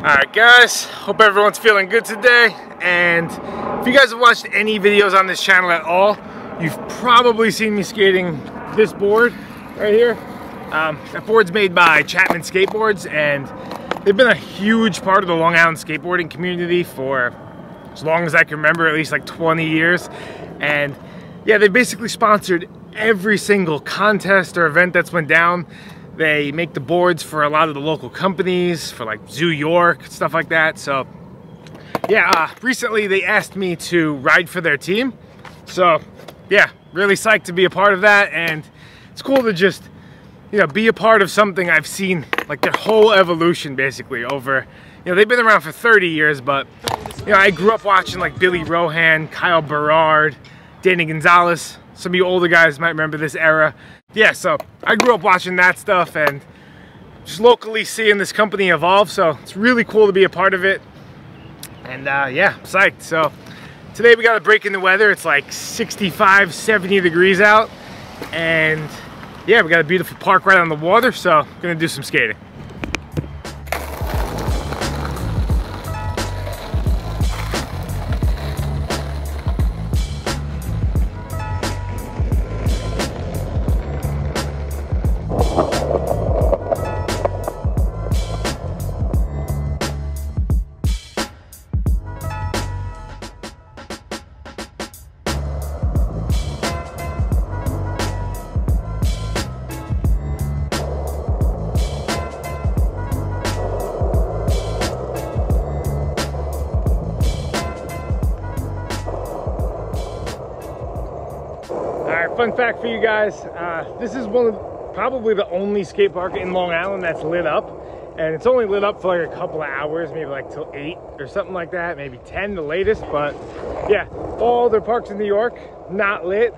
Alright guys, hope everyone's feeling good today, and if you guys have watched any videos on this channel at all, you've probably seen me skating this board right here. That board's made by Chapman Skateboards, and they've been a huge part of the Long Island skateboarding community for as long as I can remember, at least like 20 years. And yeah, they basically sponsored every single contest or event that's went down. They make the boards for a lot of the local companies, for like Zoo York, stuff like that. So yeah, recently they asked me to ride for their team. So yeah, really psyched to be a part of that. And it's cool to just, you know, be a part of something I've seen like their whole evolution basically over, you know, they've been around for 30 years, but you know, I grew up watching like Billy Rohan, Kyle Berard, Danny Gonzalez. Some of you older guys might remember this era. Yeah, so I grew up watching that stuff and just locally seeing this company evolve. So it's really cool to be a part of it. And yeah, I'm psyched. So today we got a break in the weather. It's like 65, 70 degrees out. And yeah, we got a beautiful park right on the water. So I'm gonna do some skating. Fun fact for you guys, this is probably the only skate park in Long Island that's lit up, and it's only lit up for like a couple of hours, maybe like till 8 or something like that, maybe 10 the latest. But yeah, all their parks in New York not lit,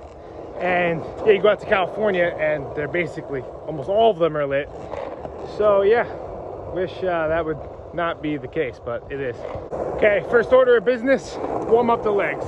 and yeah, you go out to California and they're basically almost all of them are lit. So yeah, wish that would not be the case, but it is. Okay, first order of business, warm up the legs.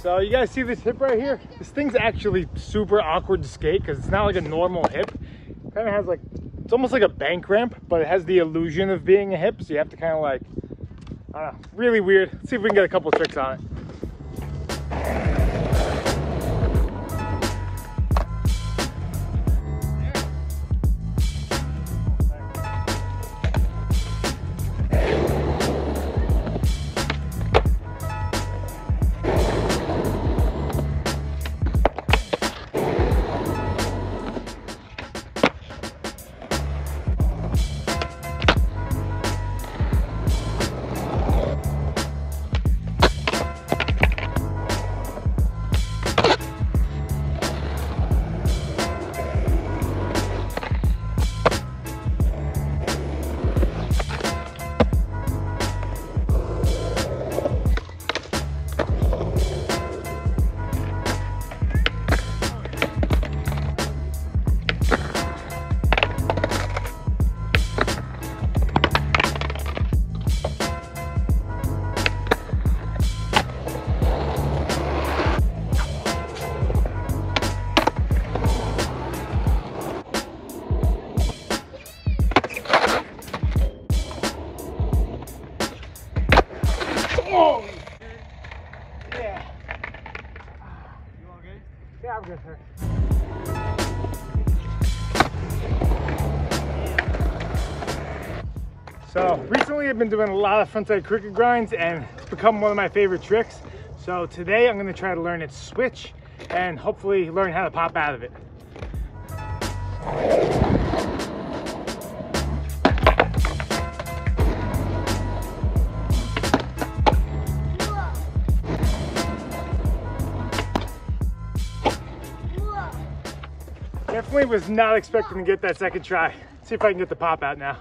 So you guys see this hip right here? This thing's actually super awkward to skate because it's not like a normal hip. It kind of has like, it's almost like a bank ramp, but it has the illusion of being a hip. So you have to kind of like, I don't know, really weird. Let's see if we can get a couple of tricks on it. job, good sir. So recently I've been doing a lot of frontside cricket grinds and it's become one of my favorite tricks. So today I'm going to try to learn its switch and hopefully learn how to pop out of it. Definitely was not expecting to get that second try. Let's see if I can get the pop out now.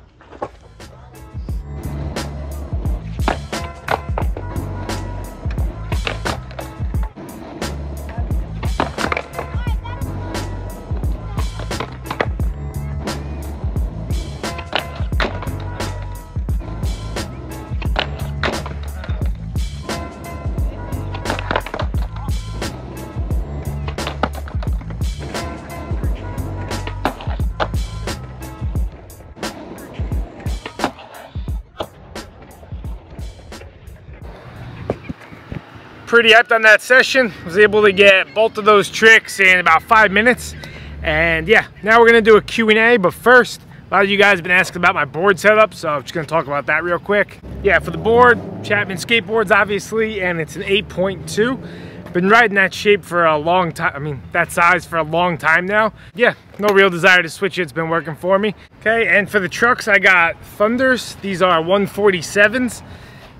Pretty hyped on that session. Was able to get both of those tricks in about 5 minutes. And yeah, now we're gonna do a Q&A, but first, a lot of you guys have been asking about my board setup, so I'm just gonna talk about that real quick. Yeah, for the board, Chapman skateboards obviously, and it's an 8.2. Been riding that shape for a long time, I mean, that size for a long time now. Yeah, no real desire to switch it, it's been working for me. Okay, and for the trucks, I got Thunders. These are 147s.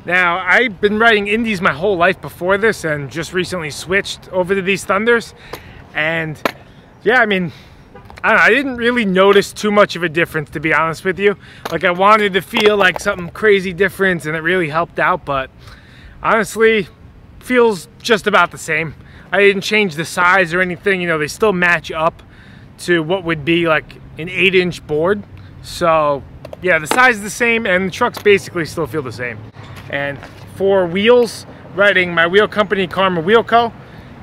Now, I've been riding Indies my whole life before this and just recently switched over to these Thunders. And yeah, I mean, I didn't really notice too much of a difference, to be honest with you. Like, I wanted to feel like something crazy different and it really helped out, but honestly, feels just about the same. I didn't change the size or anything, you know, they still match up to what would be like an 8-inch board. So yeah, the size is the same and the trucks basically still feel the same. And for wheels, riding my wheel company, Karma Wheel Co.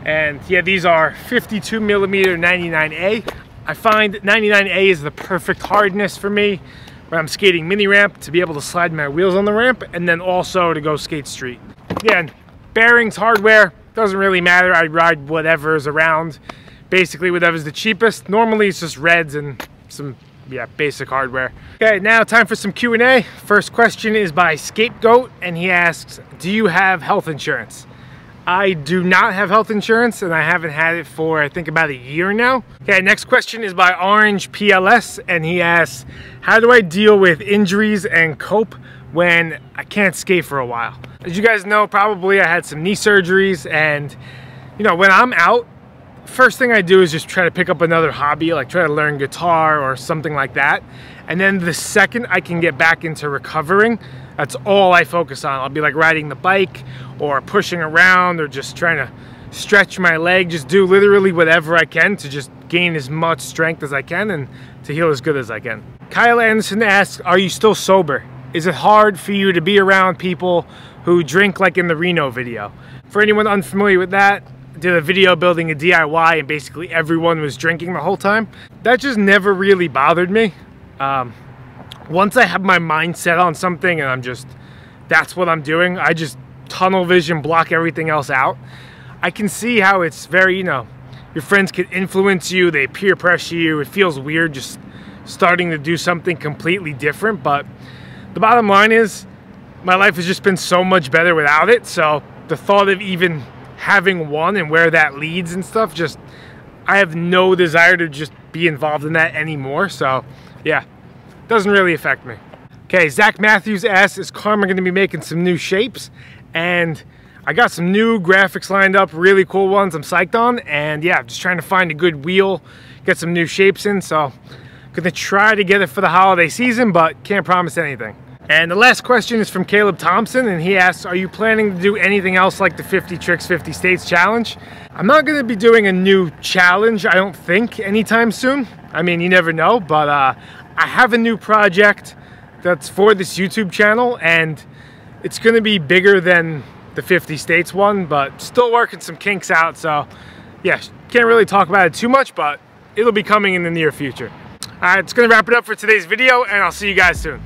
And yeah, these are 52 millimeter 99A. I find 99A is the perfect hardness for me when I'm skating mini ramp to be able to slide my wheels on the ramp and then also to go skate street. Yeah, and bearings, hardware, doesn't really matter. I ride whatever's around, basically whatever's the cheapest. Normally it's just reds and some basic hardware. Okay, now time for some Q&A. First question is by Scapegoat, and he asks, do you have health insurance? I do not have health insurance, and I haven't had it for, I think, about a year now. Okay, next question is by Orange PLS, and he asks, how do I deal with injuries and cope when I can't skate for a while? As you guys know, probably I had some knee surgeries, and you know, when I'm out, first thing I do is just try to pick up another hobby, like try to learn guitar or something like that. And then the second I can get back into recovering, that's all I focus on. I'll be like riding the bike or pushing around or just trying to stretch my leg, just do literally whatever I can to just gain as much strength as I can and to heal as good as I can. Kyle Anderson asks, are you still sober? Is it hard for you to be around people who drink like in the Reno video? For anyone unfamiliar with that, did a video building a DIY and basically everyone was drinking the whole time. That just never really bothered me. Once I have my mind set on something and that's what I'm doing, I just tunnel vision, block everything else out. I can see how it's very, you know, your friends can influence you, they peer pressure you, it feels weird just starting to do something completely different, but the bottom line is my life has just been so much better without it, so the thought of even having one and where that leads and stuff, just I have no desire to just be involved in that anymore. So yeah, doesn't really affect me. Okay, Zach Matthews asks, is Karma going to be making some new shapes? And I got some new graphics lined up, really cool ones I'm psyched on. And yeah, just trying to find a good wheel, get some new shapes in. So gonna try to get it for the holiday season, but can't promise anything. And the last question is from Caleb Thompson, and he asks, are you planning to do anything else like the 50 Tricks, 50 States challenge? I'm not going to be doing a new challenge, I don't think, anytime soon. I mean, you never know, but I have a new project that's for this YouTube channel, and it's going to be bigger than the 50 States one, but still working some kinks out, so yeah, can't really talk about it too much, but it'll be coming in the near future. All right, it's going to wrap it up for today's video, and I'll see you guys soon.